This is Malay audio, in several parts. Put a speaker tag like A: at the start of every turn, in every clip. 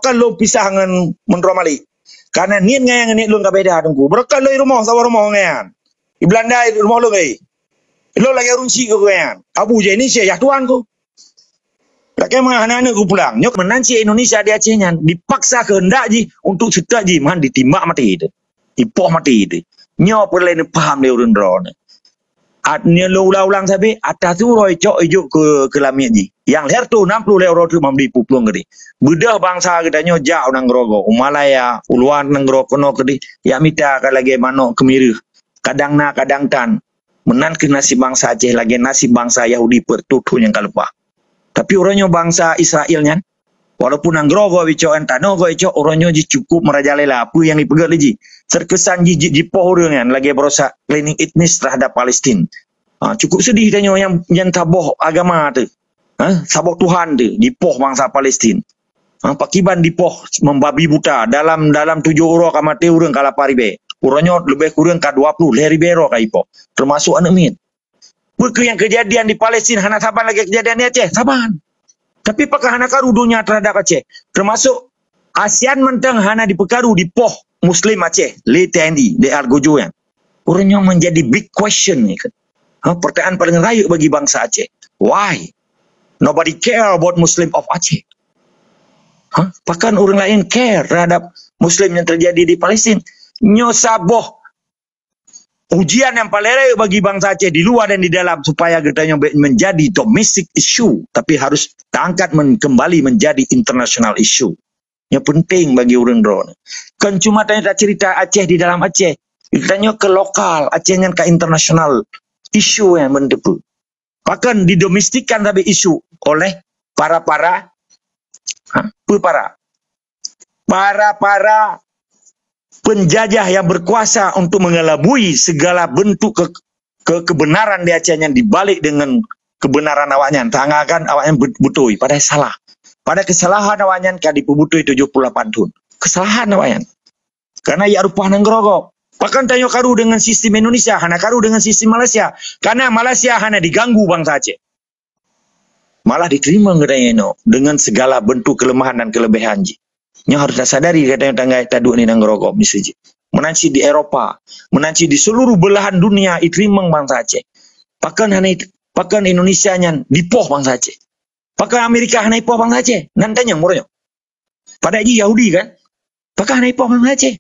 A: Berapa lo pisah dengan menromali? Karena niat ngayang niat lo nggak beda tunggu. Berapa lo rumah sama rumah ngayan? Di Belanda rumah lo gay. Lo lagi runci ke ngayan. Abu je ini saya Tuhan ku. Lagi mana anak-anak ku pulang. Nyok menanci Indonesia di Acehnya dipaksa kehendak ji untuk cetak ji man ditimbak mati itu. Dipoh mati itu. Nyok perlu paham dia urun drone. Atnya lo ulang-ulang sabi atas tu roi cok ijuk ke lamia ji. Yang leher tu 60 euro tu membeli puplung gede. Bedah bangsa kita nyo jauh nang grogo. Umalaya, uluan nang grogo no gede. Ya mita lagi mano kemiru. Kadang na kadang tan. Menan ke nasi bangsa Aceh lagi nasi bangsa Yahudi pertutu yang kalupa. Tapi orangnya bangsa Israelnya. Walaupun nang grogo bico entano go ico orangnya ji cukup merajalela apa yang dipegat lagi. Terkesan ji pohornya lagi berosak cleaning etnis terhadap Palestin. Cukup sedih tanya yang taboh agama tu. Taboh Tuhan tu dipoh bangsa Palestin. Pakiban dipoh membabi buta dalam 7 orang kamati urang kala paribe. Urangnya lebih kurang ka 20 ribu euro ka ipoh. Termasuk anak min. Bukan yang kejadian di Palestin hana saban lagi kejadian di Aceh, saban. Tapi pakah hana karu dunia terhadap Aceh. Termasuk ASEAN mentang hana dipekaru di poh Muslim Aceh, le TNI, de Argojo yang. Orangnya menjadi big question ni kan. Pertanyaan paling raya bagi bangsa Aceh. Why? Nobody care about Muslim of Aceh. Bahkan orang lain care terhadap Muslim yang terjadi di Palestin. Nyo saboh ujian yang paling raya bagi bangsa Aceh di luar dan di dalam supaya katanya menjadi domestic issue, tapi harus diangkat kembali menjadi international issue. Yang penting bagi orang drone. Kan cuma tanya tak cerita Aceh di dalam Aceh. Tanya ke lokal, Aceh dengan ke internasional. Isu yang mendepu. Bahkan didomestikan tapi isu oleh para penjajah yang berkuasa untuk mengelabui segala bentuk kebenaran di Acehnya dibalik dengan kebenaran awaknya. Tangakan awaknya butui, padahal salah. Pada kesalahan awaknya ka dipubutui 78 tahun. Kesalahan awaknya. Karena ya rupa nang grogo. Bahkan tanyo karu dengan sistem Indonesia, hana karu dengan sistem Malaysia. Karena Malaysia hana diganggu bangsa Aceh. Malah diterima katanya dengan segala bentuk kelemahan dan kelebihan ji. Nya harus sadari katanya tangga taduk ni nang grogo misalnya. Menanci di Eropa, menanci di seluruh belahan dunia diterima bangsa Aceh. Bahkan Indonesia nya dipoh bangsa Aceh. Pakai Amerika hanai poh bangsa Aceh. Nantanya murnya. Pada ji Yahudi kan. Pakai hanai poh bangsa Aceh.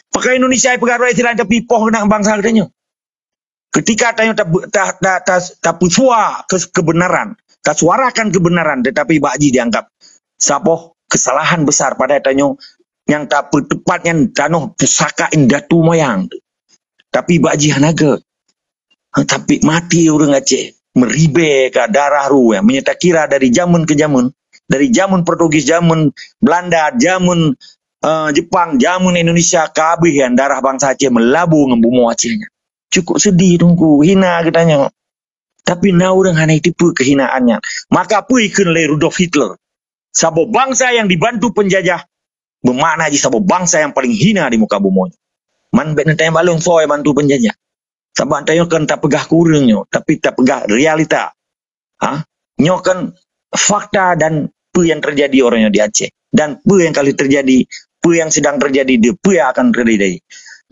A: Pakai Indonesia pegawai istilah tapi poh nak bangsa katanya. Ketika tanya tak pusua kebenaran, tak suarakan kebenaran, tetapi bakji dianggap sapoh kesalahan besar pada tanya yang tak tepatnya tanoh pusaka indatu moyang. Tapi bakji hanaga. Tapi mati orang Aceh. Meribe ke darah ru yang menyata kira dari zaman ke zaman, dari zaman Portugis, zaman Belanda, zaman Jepang, zaman Indonesia, kabeh yang darah bangsa Aceh melabuh ngembumu Acehnya. Cukup sedih tunggu, hina katanya. Tapi na orang hanya tipu kehinaannya. Maka puikan oleh Rudolf Hitler. Sabo bangsa yang dibantu penjajah bermakna ji sabo bangsa yang paling hina di muka bumi. Man bet nanti balung soy bantu penjajah. Sabak tayo kan tak pegah kurangnya, tapi tak pegah realita. Nyo kan fakta dan apa yang terjadi orangnya di Aceh. Dan apa yang kali terjadi, apa yang sedang terjadi, apa yang akan terjadi.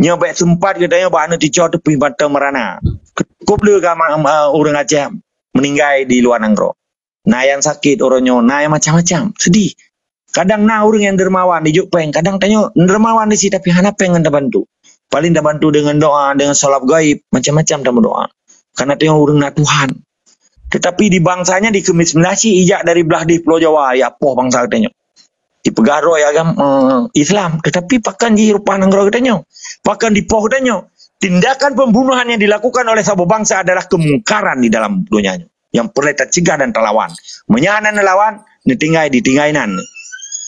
A: Nyo baik sempat katanya bahana dicor tepi mata merana. Kuplu orang Aceh meninggal di luar Nanggro. Nah yang sakit orangnya, nah yang macam-macam, sedih. Kadang nah orang yang dermawan di Jepang, kadang tanya dermawan di sini tapi hana pengen bantu. Paling dah bantu dengan doa, dengan salat gaib, macam-macam dah berdoa. Karena dia orang nak Tuhan. Tetapi di bangsanya di Kemis Melasi, ijak dari belah di Pulau Jawa, ya poh bangsa katanya. Di Pegaro ya agama Islam. Tetapi pakan di rupa nanggro katanya. Pakan di poh katanya. Tindakan pembunuhan yang dilakukan oleh sabo bangsa adalah kemungkaran di dalam dunianya. Yang perlu tercegah dan terlawan. Menyahanan lawan, ditingainan.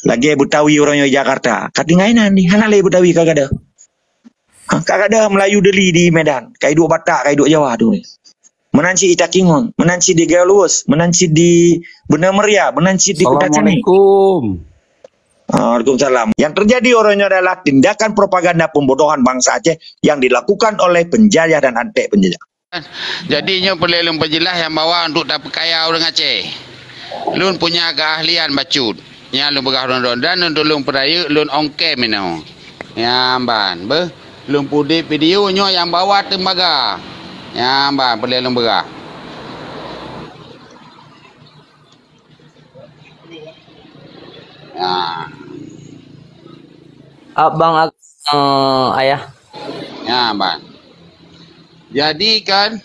A: Lagi Betawi orangnya Jakarta. Katingainan nih, hanale Betawi kagak ada. Kagak ada Melayu Deli di Medan. Kayak dua Batak, kayak dua Jawa tu. Menanci di Takingon, menanci di Galuas, menanci di Benar Meriah, menanci di Kota Cani.
B: Assalamualaikum.
A: Waalaikumsalam. Yang terjadi orangnya adalah tindakan propaganda pembodohan bangsa Aceh yang dilakukan oleh penjajah dan antek penjajah.
C: Jadinya perlu penjelas yang bawa untuk tak perkaya orang Aceh. Lun punya keahlian bacut.
B: nya lun begah ron dan lun tolong peraya lun ongkem mino. Ya ban, lun pudi video nyo yang bawa tembaga. Ya ban, boleh lun begah. Ya.
C: Abang ayah.
B: Ya ban. Jadi kan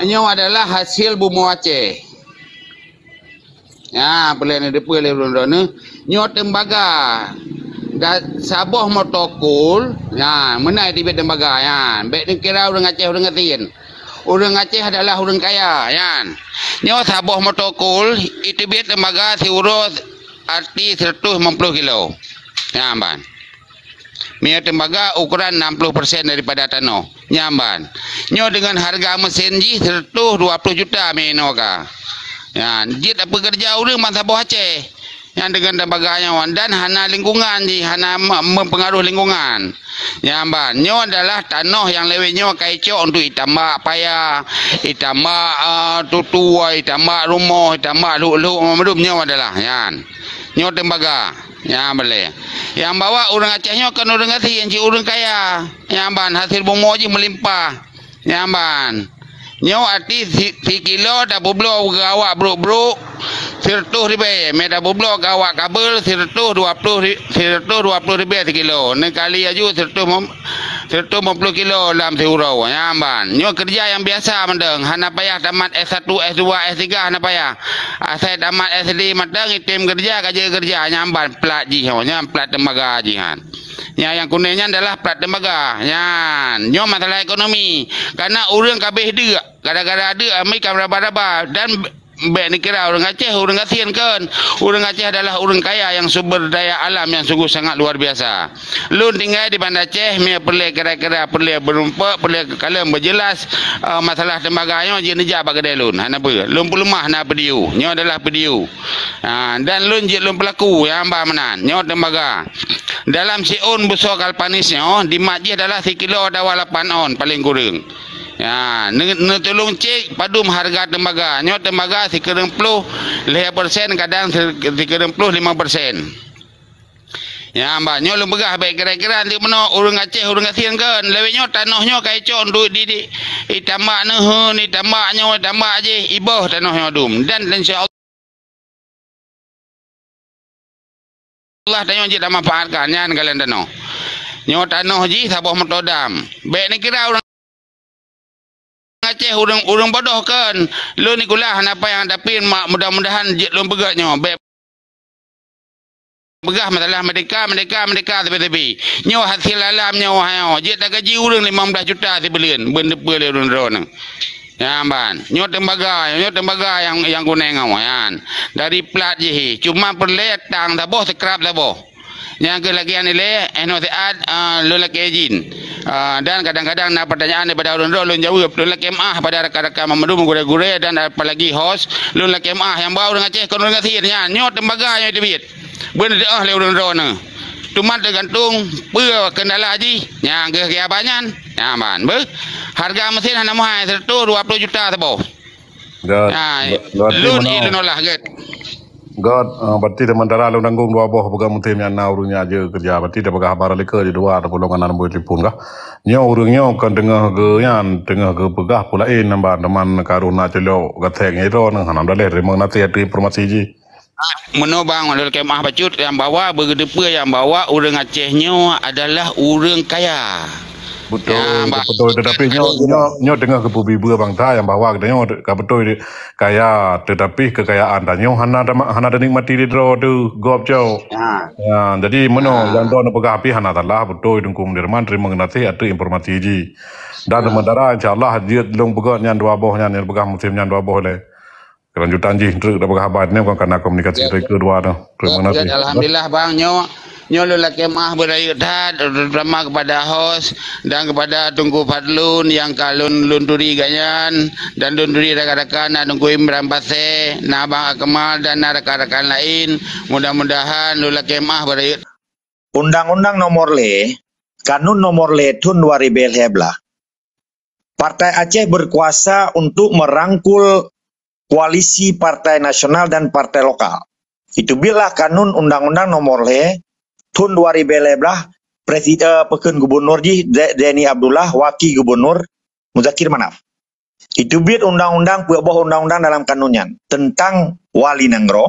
B: nyo adalah hasil bumi Aceh. Ya, boleh ni depa le ron nyo tembaga. Dan Sabah motokul, ya, menai di tembaga ya. Bek ni kira orang Aceh orang Ngatin. Orang Aceh adalah orang kaya, ya. Nyo Sabah motokul itu biar tembaga diurus arti 150 kilo. Ya, ban. Minyak tembaga ukuran 60% daripada tanah. Nyamban. Nyo dengan harga mesin ji 120 juta menoka. Ya, jit apa kerja orang masa Sabah Aceh. Yang dengan tembaganya dan hana lingkungan ji, hana mempengaruh lingkungan. Nyamban. Nyo adalah tanah yang lewe nyo kaicok untuk itambak payah, itambak tutua, itambak rumah, itambak luk-luk memedum nyo adalah yan. Nyo tembaga. Ya boleh. Yang bawa orang Aceh nyo kan orang Ngatin, si orang kaya. Yang ban hasil bumi je melimpah. Yang ban. Nyo arti 3 kilo dah bublo gawak bruk-bruk 100 ribu. Meda bublo gawak kabel 120 ribu 3 kilo. Nekali aju 150 kilo dalam seurau. Yang ban. Nyo kerja yang biasa mendeng. Hana payah tamat S1, S2, S3 hana payah. Saya tamat SD matang item kerja kerja nyamban plat ji nya plat tembaga jihan. Ya yang kuningnya adalah plat tembaga. Yan, nyo masalah ekonomi. Karena orang kabeh dia, gara-gara ada amai kabar-kabar dan bek ni kira orang Aceh, orang Ngatin kan. Orang Aceh adalah orang kaya yang sumber daya alam yang sungguh sangat luar biasa. Lun tinggal di Banda Aceh, me perlu kira-kira perlu berumpa, perlu kalau berjelas masalah tembaganya je nejak bagi lun. Hana apa? Lun pelemah na pediu. Nyo adalah pediu. Dan lun je lun pelaku yang hamba menan. Nyo tembaga. Dalam siun besar kalpanisnya di masjid adalah 1 kilo dawa 8 on paling kurang. Ya, ne tolong cek padum harga tembaga. Nyo tembaga 30% kadang 35%. Ya, mbak nyo lu begah baik kira-kira nanti meno orang Aceh orang Ngatin kan. Lewe nyo tanahnya kaicon duit di tambak ne ni tambaknya tambak je ibah tanahnya dum. Dan insyaallah Allah tanya je dah manfaatkan yan kalian tanah. Nyo tanah ji Sabah Metodam. Baik ni kira orang Aceh urang bodoh kan. Lu ni kulah apa yang dapin mudah-mudahan lu begaknya. Baik begah masalah mereka tepi-tepi. Nyo hasil alamnya wahai. Jik tak gaji urang 15 juta sebulan. Benda boleh urang-urang. Ya ban. Nyo tembaga yang kuning awan. Dari plat je. Cuma perletang Sabah sekrap Sabah. Yang kelagian nilai NOCAD lu laki izin. Dan kadang-kadang nak pertanyaan daripada orang-orang lu jawab lu laki MA pada rakan-rakan memedum gure-gure dan apalagi host lu laki MA yang bawa orang Aceh kon orang Ngatin nya nyo tembaga nya debit. Bener dah le orang-orang. Cuma tergantung per kendala haji yang ke banyak. Ya ban. Harga mesin hana mahal 120 juta Sabah. Lu ni lu nolah get.
D: God, berarti sementara lu nanggung dua boh pegang mutim yang na urungnya aja kerja. Berarti dia pegang habar lika je dua ada golongan anak boleh telefon kah? Nyo urungnya kan tengah ke pegah pula nambah teman karuna celo gateng itu nang hanam daleh remang nanti ada informasi je.
B: Menobang oleh kemah bacut yang bawa berdepa yang bawa orang Acehnya adalah orang kaya.
D: Betul, ya, betul. Tetapi nyo tengah ke bubi-bubi bangsa yang bawa kita nyo betul kaya, tetapi kekayaan dan nyo hana ada nikmati di draw tu gop jauh. Ya, jadi meno yang tu nak pegang api hana talah betul dengkum derman terima nasi atau informasi ji. Dan sementara insyaallah dia long pegang yang dua boh yang pegang musim yang dua boh le. Kelanjutan ji terus dah pegang habat ni karena komunikasi kedua tu. Terima kasih.
B: Alhamdulillah bang nyo lelaki mah berayut terutama kepada host dan kepada Tunggu Fadlun yang kalun lunturi ganyan dan lunturi rakan-rakan nak tunggu Imran Pasir, nak Abang Akmal dan rakan-rakan lain. Mudah-mudahan lelaki mah berayut.
A: Undang-undang nomor le, kanun nomor le tahun 2011. Partai Aceh berkuasa untuk merangkul koalisi partai nasional dan partai lokal. Itu bila kanun undang-undang nomor tahun 2011 Presiden Pekan Gubernur Zaini Abdullah, Wakil Gubernur Muzakir Manaf. Itu bil undang-undang perubahan undang-undang dalam kanunnya tentang wali negara,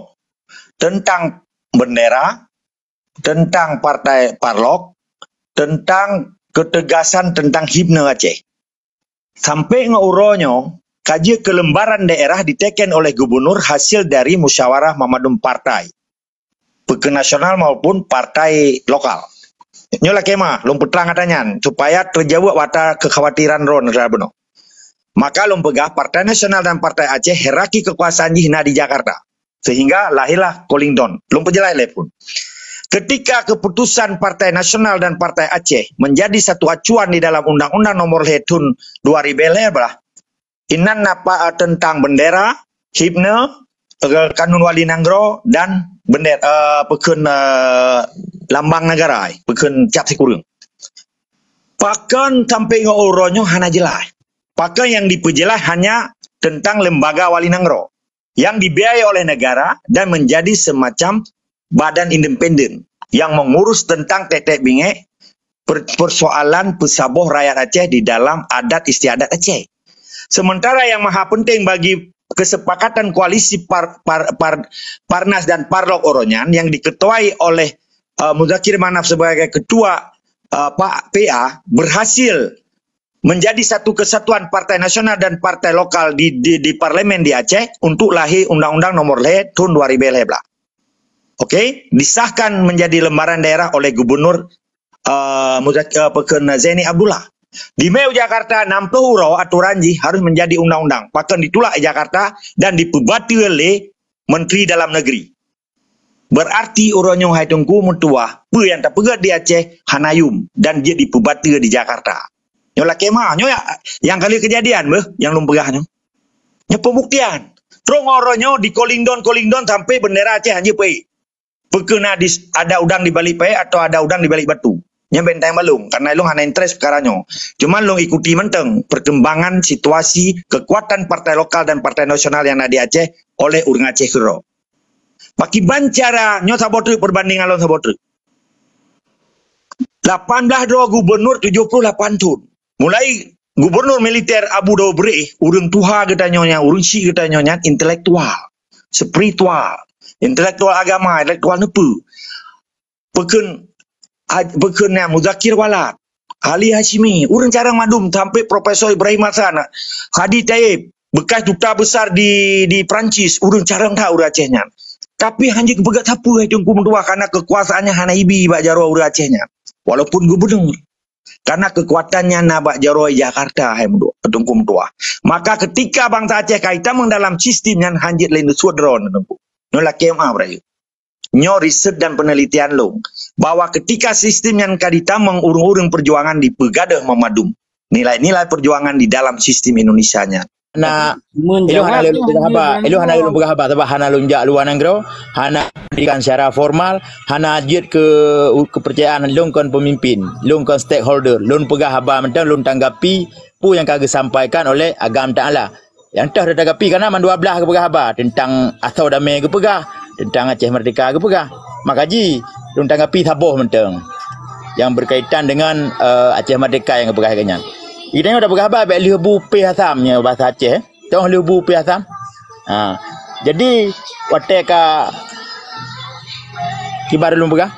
A: tentang bendera, tentang partai parlok, tentang ketegasan tentang himne Aceh. Sampai ngeuronyo kaji kelembaran daerah diteken oleh gubernur hasil dari musyawarah Mamadum partai, Pekan nasional maupun partai lokal. Nyola kema, lom petlang katanya, supaya terjawab wata kekhawatiran ron beno. Maka lom pegah Partai Nasional dan Partai Aceh hierarki kekuasaan hina di Jakarta. Sehingga lahirlah Calling Down. Lom penjelai pun. Ketika keputusan Partai Nasional dan Partai Aceh menjadi satu acuan di dalam Undang-Undang Nomor Tahun 2011, inan napa tentang bendera, himne, kanun wali negara dan bendera pekan lambang negara, pekan cap sekurang. Pakan sampai ngeuronyo hana jelas. Pakan yang diperjelas hanya tentang lembaga wali negara yang dibiayai oleh negara dan menjadi semacam badan independen yang mengurus tentang tetek bingek persoalan pesaboh rakyat Aceh di dalam adat istiadat Aceh. Sementara yang maha penting bagi kesepakatan koalisi Parnas dan Parlok Oronyan yang diketuai oleh Muzakir Manaf sebagai ketua Pak PA berhasil menjadi satu kesatuan Partai Nasional dan Partai Lokal di Parlemen di Aceh untuk lahir Undang-Undang Nomor Tahun 2011. Oke, disahkan menjadi lembaran daerah oleh Gubernur Pekan Zaini Abdullah. Di Meu Jakarta 60 hurau aturan harus menjadi undang-undang. Pakan ditulak di Jakarta dan dipebati oleh Menteri Dalam Negeri. Berarti orangnya hai tungku mentua, yang tak pegat di Aceh Hanayum dan dia dipebati di Jakarta. Nyola kemah, yang kali kejadian yang lum pegahnya. Nya pembuktian. Terus orangnya di calling down sampai bendera Aceh hanya pergi. Pekena ada udang di balik pay atau ada udang di balik batu. Nya benteng balung karena lu hana interest perkaranya. Cuman lu ikuti menteng perkembangan situasi kekuatan partai lokal dan partai nasional yang ada di Aceh oleh urang Aceh Kero. Paki bancara nyo sabotri perbandingan lawan sabotri. 18 doa gubernur 78 tahun. Mulai gubernur militer Abu Dobre, urang tuha kita nyonya, urang si kita nyonya intelektual, spiritual, intelektual agama, intelektual nepu. Pekennya Muzakir Walad, Ali Hashimi, urang carang madum sampai Profesor Ibrahim Hasan, Hadi Taib, bekas duta besar di Perancis, urang carang tahu Acehnya. Tapi hanya kebegat sapu itu kumdua karena kekuasaannya hana ibi bak jaro urang Acehnya. Walaupun gubernur. Karena kekuatannya nabak jaro Jakarta ketungkum tua. Maka ketika bangsa Aceh kaitan dalam sistem yang hanjit lain suadron tengku. Nola KMA berayu. Nyo riset dan penelitian long bahwa ketika sistem yang kadita mengurung-urung perjuangan di pegadah memadum nilai-nilai perjuangan di dalam sistem Indonesianya.
E: Nah, elu hana lu berhaba sebab hana lunjak luar negara, hana dikan secara formal, hana ajit kepercayaan lung kon pemimpin, lung kon stakeholder, lung pegah haba mentang lung tanggapi pu yang kagak sampaikan oleh agama Ta'ala. Yang tah tanggapi karena man 12 ke pegah haba tentang asau damai ke pegah, tentang Aceh Merdeka ke pegah. Makaji lung tanggapi taboh mentang yang berkaitan dengan Aceh Merdeka yang ke pegah kanyan. Kita dah berkhabar baik lebu pihasamnya bahasa Aceh. Tong lebu pihasam. Jadi wateka kibar belum pegah.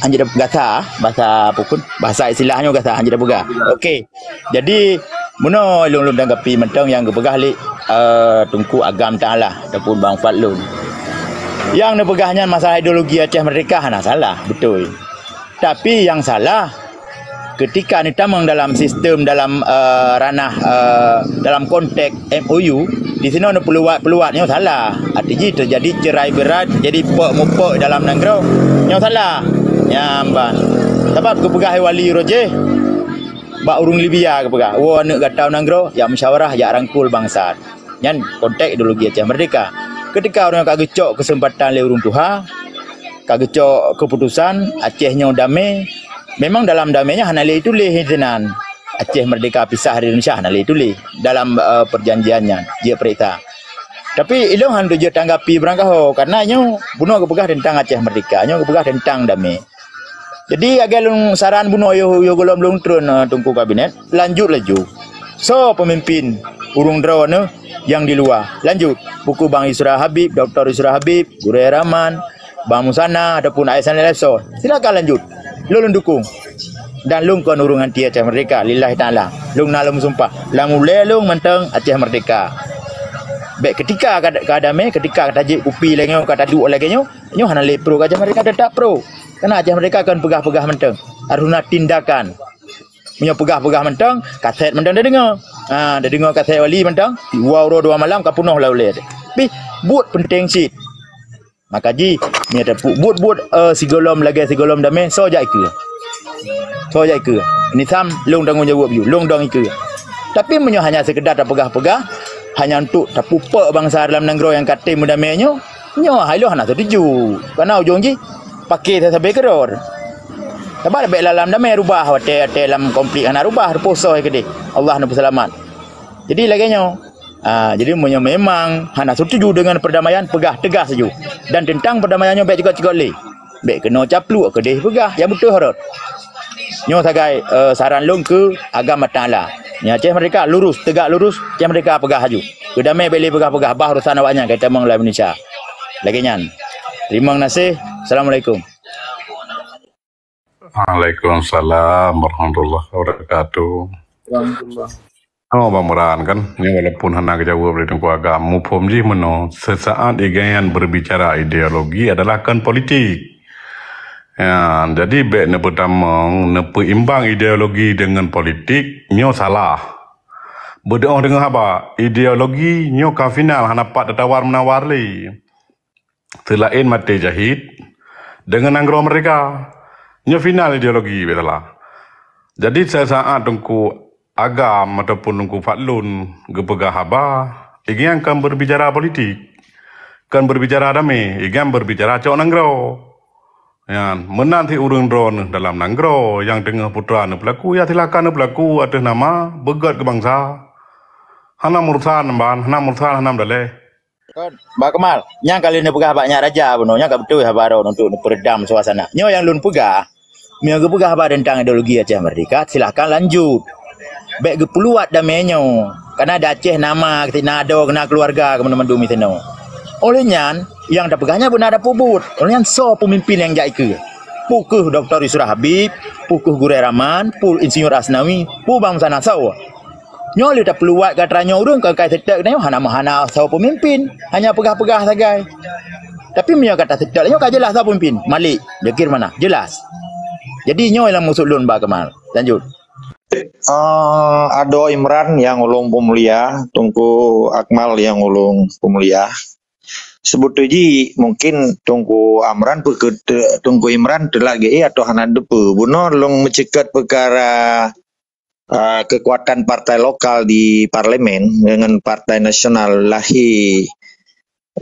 E: Anjir gasa bahasa pukun bahasa istilahnya gasa anjir pegah. Okey. Jadi muno lung tanggapi mentang yang kepegah li tungku agam Ta'ala ataupun Bang Fadlun. Yang nepegahnya masalah ideologi Aceh Merdeka hana salah, betul. Tapi yang salah ketika ni tamang dalam sistem dalam ranah dalam konteks MOU di sini ada peluatnya salah. Artinya terjadi cerai berat, jadi pok dalam negara yang salah. Nyamban. Sebab kepegah wali roje bak urung Libya kepegah. Wo nak gatau negara ya musyawarah ya rangkul bangsa. Nyan konteks ideologi Aceh Merdeka. Ketika orang kagak cok kesempatan le urung tuha, kagak cok keputusan Acehnya damai. Memang dalam damainya hanale itu leh tenan. Aceh Merdeka pisah dari Indonesia hanale itu leh dalam perjanjiannya dia perintah. Tapi ilong han je tanggapi berangkah karena nyo buno kepegah tentang Aceh Merdeka, nyo kepegah tentang damai. Jadi agak lung saran buno yo golom lung turun tungku kabinet, lanjut laju. So pemimpin urung drone yang di luar, lanjut. Buku Bang Isra Habib, Dr. Isra Habib, Guru Rahman, Bang Musana ataupun Aisan Lepso. Silakan lanjut. Lung dukung. Dan lung kon urungan ti Aceh Merdeka lillahi taala. Lung nalum sumpah, lang ule lung menteng Aceh Merdeka. Baik ketika kadame ketika tajik kupi lagi kata duk lagi nyo hana le pro Aceh Merdeka tetap pro. Karena Aceh Merdeka akan pegah-pegah menteng. Haruna tindakan. Punya pegah-pegah menteng, kaset menteng dah dengar. Dah dengar kaset wali menteng, wow ro 2 malam kapunoh lah boleh. Tapi buat penting sit. Maka ji ni ada buat sigolom lagi sigolom damai so jai ke. So jai ke. Ini sam long tanggung jawab you, long dong ke. Tapi menyo hanya sekedar tak pegah-pegah hanya untuk tapupak bangsa dalam negara yang kata mudamainya nyo hailo hana setuju karena ujung ji pakai sampai keror sebab baik dalam damai rubah hotel dalam konflik hana rubah poso ke dia Allah nak selamat jadi lagi nyo jadi menyo memang hana setuju dengan perdamaian pegah tegas saja dan tentang perdamaiannya baik juga le baik kena capluk ke dia pegah yang betul horor nyo sagai saran long ke agama taala ni Aceh Merdeka lurus, tegak lurus, Aceh Merdeka pegah haju. Kedamai beli pegah-pegah bah urusan awaknya kita mengelola Indonesia. Lagi nyan. Terima kasih. Assalamualaikum.
D: Waalaikumsalam warahmatullahi wabarakatuh. Oh Bang Meran kan, ini walaupun hendak jawab dari tengku agama, pun ji meno sesaat igayan berbicara ideologi adalah kan politik. Ya, jadi baik ne pertama ne imbang ideologi dengan politik nyo salah. Berdoa dengan apa? Ideologi nyo ka final hanapat tawar menawar li. Selain mati jahit dengan anggro mereka nyo final ideologi betala. Jadi saya saat tungku agam ataupun tungku fatlun gepegah haba ingin kan berbicara politik. Kan berbicara damai, ingin berbicara cok nanggro. Ya, menanti urung drone dalam nanggro yang tengah putra ne pelaku ya silakan ne pelaku atas nama begat ke bangsa. Hana mursan ban, hana mursan hanam dale.
E: Mbak Kemal, yang kali ni pegah banyak raja benar, yang betul habaro untuk peredam suasana. Nyo yang lun pegah, mio ge pegah habar tentang ideologi Aceh Merdeka, silakan lanjut. Baik ge peluat damainya. Karena ada Aceh nama, kita nado kena keluarga ke teman-teman dumi seno. Olehnya yang dah pegahnya benar ada pubut. Olehnya so pemimpin yang jai ke. Pukuh Dr. Isra Habib, pukuh Guru Rahman, pul Insinyur Asnawi, pu bangsa nasau. Nyo li tak peluat katanya urung ke kai setek nyo hana so pemimpin, hanya pegah-pegah sagai. Tapi menyo kata setek nyo ka jelas so pemimpin. Malik, dekir mana? Jelas. Jadi nyo yang musuh lun Mbak Kemal. Lanjut.
A: Ado Imran yang ulung pemulia, tungku Akmal yang ulung pemulia. Sebetulnya mungkin tungku tungku Imran terlagi atau hana depu buno long mencekat perkara kekuatan partai lokal di parlemen dengan partai nasional lahi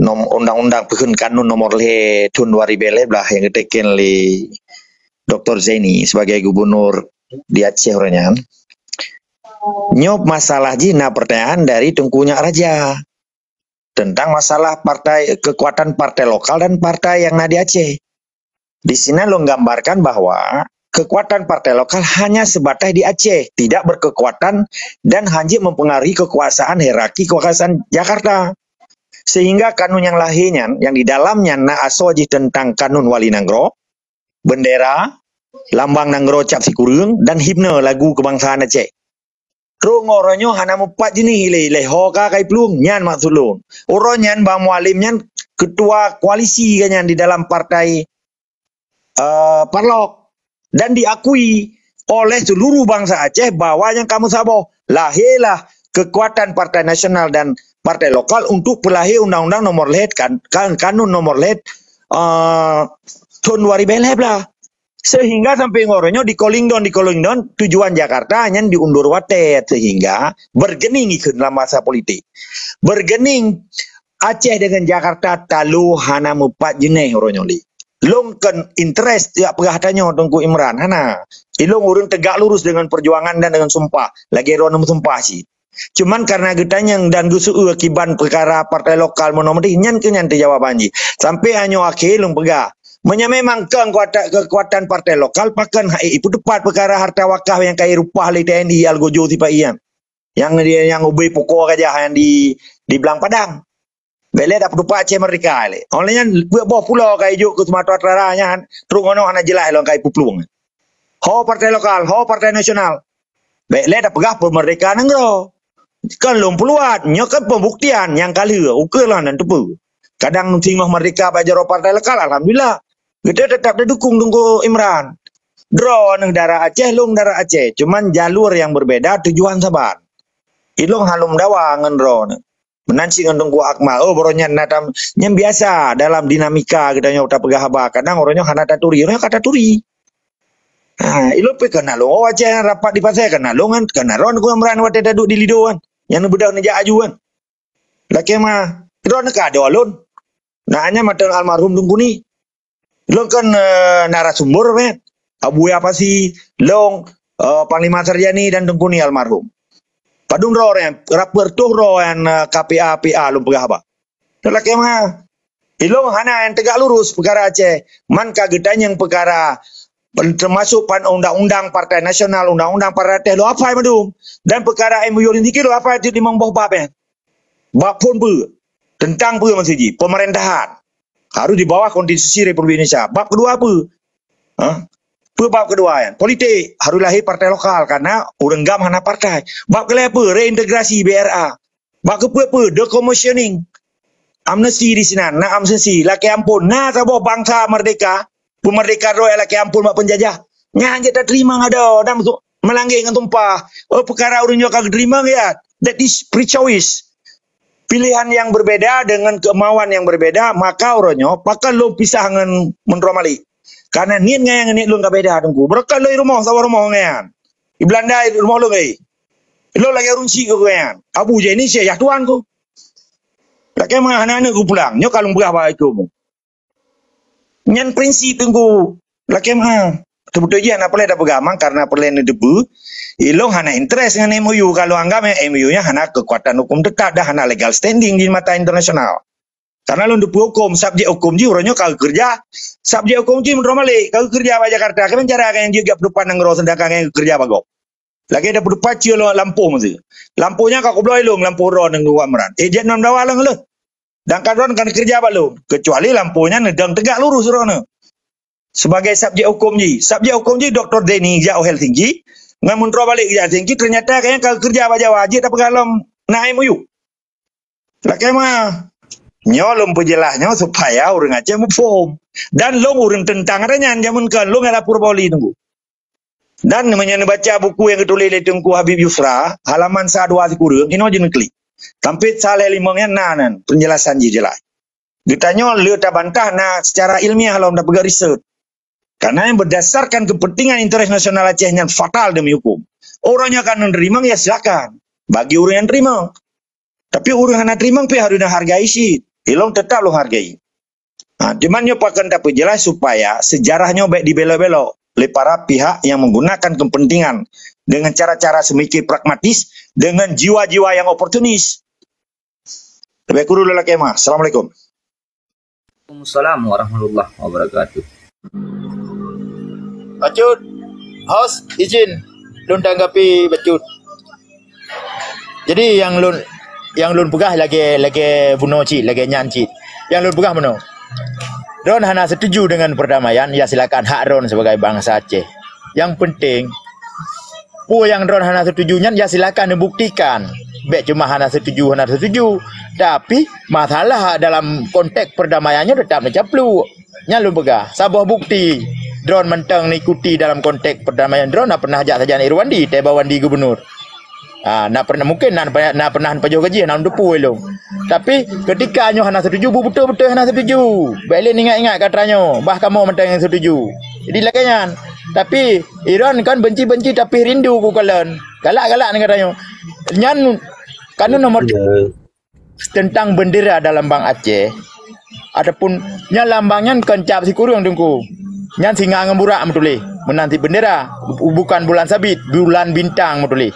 A: undang-undang pekun kanun nomor le tahun 2011 yang diteken oleh Dr. Zaini sebagai gubernur di Aceh orangnya. Nyop masalah jina pertanyaan dari tengkunya raja tentang masalah kekuatan partai lokal dan partai yang ada di Aceh. Di sini lo gambarkan bahwa kekuatan partai lokal hanya sebatas di Aceh, tidak berkekuatan dan hanya mempengaruhi kekuasaan hierarki kekuasaan Jakarta. Sehingga kanun yang lahirnya, yang di dalamnya asoji tentang kanun wali nanggro, bendera, lambang nanggro cap sikurung, dan himne lagu kebangsaan Aceh. Rung oronyo hana mupat jenih leho ka kai plung nyan maksud lu. Oronyan bang mualim nyan ketua koalisi kan di dalam partai Parlok dan diakui oleh seluruh bangsa Aceh bahwa yang kamu saboh lahirlah kekuatan partai nasional dan partai lokal untuk pelahir undang-undang nomor led kanun nomor led tahun 2011 lah. Sehingga sampai ngoronyo di calling down tujuan Jakarta hanya diundur watet sehingga bergening ikut dalam masa politik. Bergening Aceh dengan Jakarta talu hana mupat jeneh ngoronyo li. Long kan interest ya perhatiannya tungku Imran hana. Ilong urun tegak lurus dengan perjuangan dan dengan sumpah. Lagi ron sumpah sih. Cuman karena getanyang dan gusu akibat perkara partai lokal monomedi nyan kenyan jawaban ji. Sampai hanya akhir lung pegah. Memang kekuatan partai lokal pakan itu tepat perkara harta wakaf yang kaya rupah li TNI algojo tiba iam. Yang ubay pokok aja yang di Belang Padang. Bele dapat dupa Aceh Merdeka le. Olehnya buah pulau kaya juk ke Sumatera Utara nya terus ono ana jelas lo kaya puplung. Ho partai lokal, ho partai nasional. Bele dapat pegah pemerdekaan negara. Kan lom peluat, nyokan pembuktian yang kali ukur lah dan tepu. Kadang singmah merdeka bajaro partai lokal, alhamdulillah. Kita tetap didukung tunggu Imran. Draw nang darah Aceh, lung darah Aceh. Cuman jalur yang berbeda, tujuan sabar. Ilung halum dawa ngendro. Menansi ngendong ku akmal. Oh boronya natam yang biasa dalam dinamika kita nyota pegah haba. Kadang orangnya kata turi, orangnya kata turi. Ah, ilo pe kana lo oh Aceh rapat di pasai kana lo kan kana ron ku Imran wate duduk di lidoan. Yang budak neja ajuan. Laki mah ron ka ada alun. Nah hanya matang almarhum tunggu ni. Lo kan narasumber kan. Abu apa sih long Panglima Sarjani dan Tengkuni almarhum. Padung ro yang rapper tuh ro yang KPA PA lo pegah apa. Laki mah ilong hana yang tegak lurus perkara Aceh. Man kagetan yang perkara termasuk undang-undang Partai Nasional, undang-undang partai lo apa yang madum dan perkara MOU ini lo apa itu limang bawah bab ya. Bab pun tentang masih pemerintahan harus di bawah konstitusi Republik Indonesia. Bab kedua apa? Bab kedua ya. Politik harus lahir partai lokal karena orang gam hana partai. Bab kelima apa? Reintegrasi BRA. Bab keempat decommissioning. Amnesti di sini. Nah amnesti laki ampun. Nah sabar bangsa merdeka. Pemerdeka royal laki ampun mak penjajah. Nya tak terima ngado dan melanggar dengan tumpah. Oh perkara urunyo kagak terima ya. That is pre-choice. Pilihan yang berbeda dengan kemauan yang berbeda, maka uronyo pakai lo pisah dengan menromali. Karena niat ngayang niat lo nggak beda tunggu. Berkat lo rumah sawah rumah ngayan. Di Belanda rumah lo gay. Lo lagi runci ke ngayan. Abu je ini saya tuan ku. Laki mah anak-anak ku pulang. Nyo kalung berapa itu mu. Nyan prinsip tunggu. Laki mah betul je anak pelai dah pegamang karena pelai ni debu. Ilong hana interest dengan MOU. Kalau anggap MOU-nya hana kekuatan hukum tetap dah hana legal standing di mata internasional. Karena lo debu hukum, subjek hukum ji orangnya kalau kerja, subjek hukum ji menurut Malik, kalau kerja di Jakarta, kan cara yang juga depan negara sedangkan yang kerja bagok. Lagi ada depan cio lo lampu mesti. Lampunya kau beloi lo lampu ron yang dua meran. Jet nam dawa lang lo. Dan kadron kan kerja balum, kecuali lampunya nedang tegak lurus rono. Sebagai subjek hukum ji Dr. Denny Jauh Helsinki, ngamun tro balik ke Helsinki ternyata kayaknya kalau kerja baca wajib tapi kalau na MOU. Laki mah nyolong penjelasnya supaya orang Aceh mufaham dan long orang tentang adanya zaman kan long lapor boli tunggu. Dan namanya baca buku yang ditulis oleh Tengku Habib Yusra halaman 1 2 kurang ini aja klik. Sampai salah limangnya nanan penjelasan jelas. Ditanya lihat bantah nah secara ilmiah kalau ndak pegang riset. Karena yang berdasarkan kepentingan interest nasional Aceh yang fatal demi hukum. Orangnya akan menerima ya silakan. Bagi orang yang terima. Tapi orang yang terima harus hargai sih. Ilong tetap lo hargai. Nah, cuman nyopakan tapi jelas supaya sejarahnya baik dibelok-belok oleh para pihak yang menggunakan kepentingan dengan cara-cara semikir pragmatis dengan jiwa-jiwa yang oportunis. Lebih kurang lelaki mah. Assalamualaikum.
C: Waalaikumsalam warahmatullahi wabarakatuh.
E: Bacut, host izin lun tanggapi bacut. Jadi yang lun pegah lagi bunuh cik, lagi nyan cik. Yang lun pegah bunuh. Ron hana setuju dengan perdamaian, ya silakan hak Ron sebagai bangsa Aceh. Yang penting, yang Ron hana setujunya, ya silakan membuktikan. Baik cuma hana setuju. Tapi masalah dalam konteks perdamaiannya tetap mencaplu. Yang lun pegah, sabuah bukti. Drone mentang ikuti dalam konteks perdamaian drone nak pernah ajak saja Irwandi, Tebawandi gubernur. Nak pernah mungkin nak pernah pajoh gaji nak depu elong. Tapi ketika nyo hana setuju betul-betul hana setuju. Baik ingat-ingat katanya, bah kamu mentang yang setuju. Jadi lakanyan. Tapi Iran kan benci-benci tapi rindu ku kalian. Galak-galak ni katanya. Nyan kanun nomor tentang bendera dalam Bang Aceh. Adapun nyan lambangnya kencap si kurung dengku. Nyan singa ngemburak metuli menanti bendera bukan bulan sabit, bulan bintang metuli.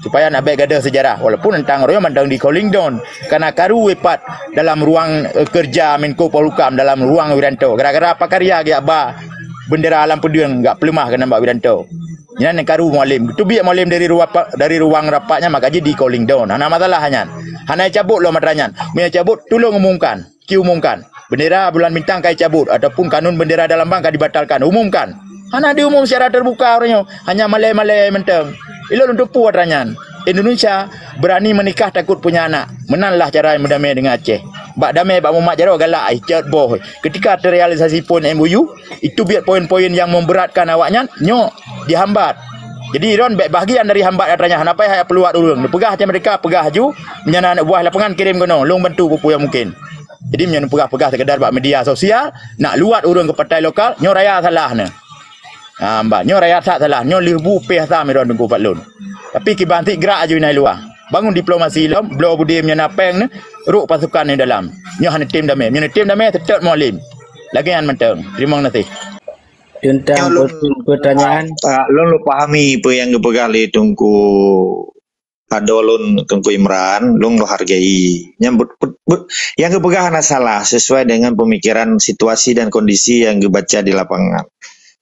E: supaya nak baik gadah sejarah walaupun tentang royo mandang di calling down karena karu wepat dalam ruang kerja Menko Polhukam dalam ruang Wiranto gara-gara apa karya dia ba bendera alam pedang enggak pelemah kena Mbak Wiranto. Yang karu mualim tu biar mualim dari ruang rapatnya maka jadi di calling down. Hana masalah hanya. Hana cabut lo matranyan. Punya cabut tolong umumkan, umumkan. Bendera bulan bintang kai cabut ataupun kanun bendera dalam bangka dibatalkan, umumkan. Hana diumum secara terbuka orangnya. Hanya malai-malai menteng. Ilo untuk puat ranyan. Indonesia berani menikah takut punya anak. Menanlah cara yang berdamai dengan Aceh. Bak damai bak mumak jaro galak ikat boh. Ketika terrealisasi pun MOU, itu biar poin-poin yang memberatkan awaknya nyok dihambat. Jadi Iran bahagian dari hambat katanya. Kenapa ya peluat urang. Pegah macam mereka pegah ju menyana anak buah lapangan kirim kono, long bantu pupu yang mungkin. Jadi menyana pegah-pegah sekedar bak media sosial nak luat urang ke partai lokal, nyo raya salahnya. Mbak, nyo rakyat tak salah, nyo libu peh sam Iran tunggu patlun. Tapi kibantik gerak aja nai luar. Bangun diplomasi lam, beliau budi menyana peng ni, ruk pasukan ni dalam. Nyo hanya tim damai, menyana tim damai tetap mualim. Lagi yang mentang. Terima kasih.
F: Tentang pertanyaan,
A: lo pahami apa yang kepegali tunggu Adolun tunggu Imran, lo hargai. Yang kepegahan salah sesuai dengan pemikiran situasi dan kondisi yang kebaca di lapangan.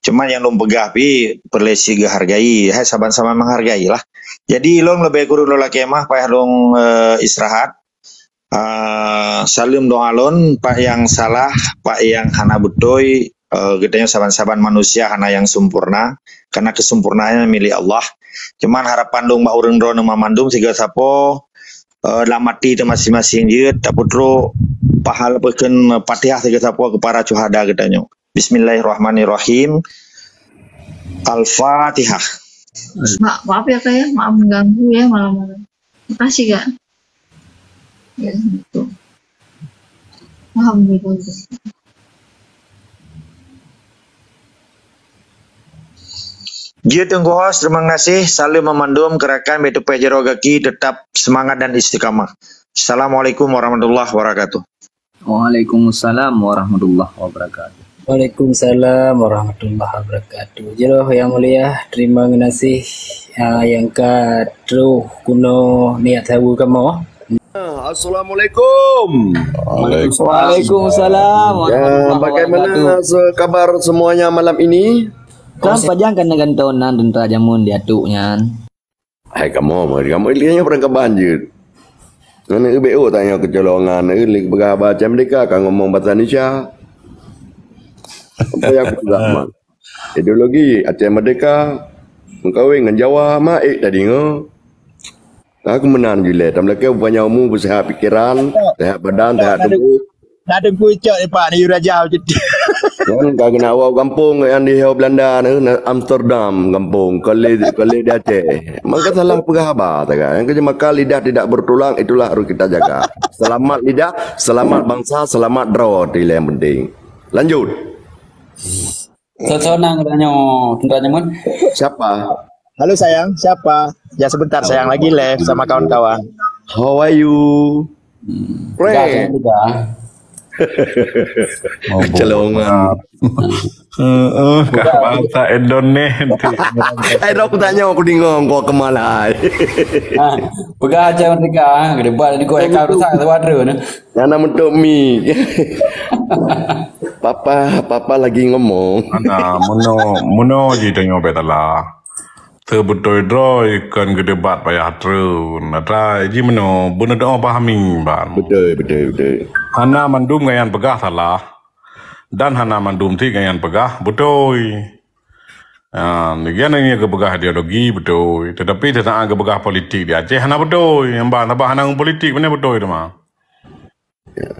A: Cuma yang long pegah pi perlesi hargai, hai saban-saban menghargai lah. Jadi long lebih kurang lo kemah payah long istirahat. Salim doalon pak yang salah, pak yang hana betoy, gedenya saban-saban manusia hana yang sempurna, karena kesempurnaannya milik Allah. Cuman harapan dong mbak urang drone mamandung siga sapo dalam mati itu masing-masing dia tak putro pahal peken Fatihah siga sapo ke para syuhada gedenya. Bismillahirrahmanirrahim. Al-Fatihah.
G: Maaf ya Kak ya, maaf mengganggu ya malam-malam. Makasih Kak. Ya gitu. Alhamdulillah.
A: Dia tunggu host, terima kasih. Salim memandum gerakan Betu Pejerogaki tetap semangat dan istiqamah. Assalamualaikum warahmatullahi wabarakatuh.
C: Waalaikumsalam warahmatullahi wabarakatuh.
F: Waalaikumsalam warahmatullahi wabarakatuh. Jero yang mulia, terima kasih yang kadro kuno niat tahu kamu.
H: Assalamualaikum.
F: Waalaikumsalam.
H: Bagaimana kabar semuanya malam ini?
F: Kan pajangkan dengan tonan dan rajamun diatuknya.
H: Hai kamu ini pernah ke banjir. Nana UBO tanya kecolongan, lik berapa baca mereka kan ngomong bahasa Indonesia. Apa yang aku tidak ideologi Aceh Merdeka mengkawin dengan Jawa maik tadi ngo. Aku menang juga. Tam lagi banyak umum bersehat pikiran, sehat badan, sehat tubuh.
E: Nak ada kuicak ni Pak, ni Raja macam tu.
H: Kan kau kena awak kampung yang di Belanda ni, Amsterdam kampung, kali di Aceh. Maka salah pegahaba tak kan. Yang maka lidah tidak bertulang itulah harus kita jaga. Selamat lidah, selamat bangsa, selamat draw itulah yang penting. Lanjut.
F: Sonang tanya mun.
H: Siapa?
E: Halo sayang, siapa? Ya sebentar sayang lagi live sama kawan-kawan.
H: How are you? Pray. Kecelongan.
D: Bahasa Indonesia.
H: Aku tanya aku dingong kau kemana?
F: Pegah aja mereka, kedepan di kau ekar rusak tu ada ni.
H: Yang untuk mi. Papa lagi ngomong.
D: Ana mono je tengok betala. Terbetul droi kan gedebat payah terus. Natra ji mono benar doa pahami ban.
H: Betul.
D: Hana mandum ngayan pegah salah. Dan hana mandum ti ngayan pegah betul. Negian ini kepegah ideologi betul. Tetapi tentang kepegah politik di Aceh hana betul. Yang ban tambah hana politik mana betul itu mah.
H: Ya.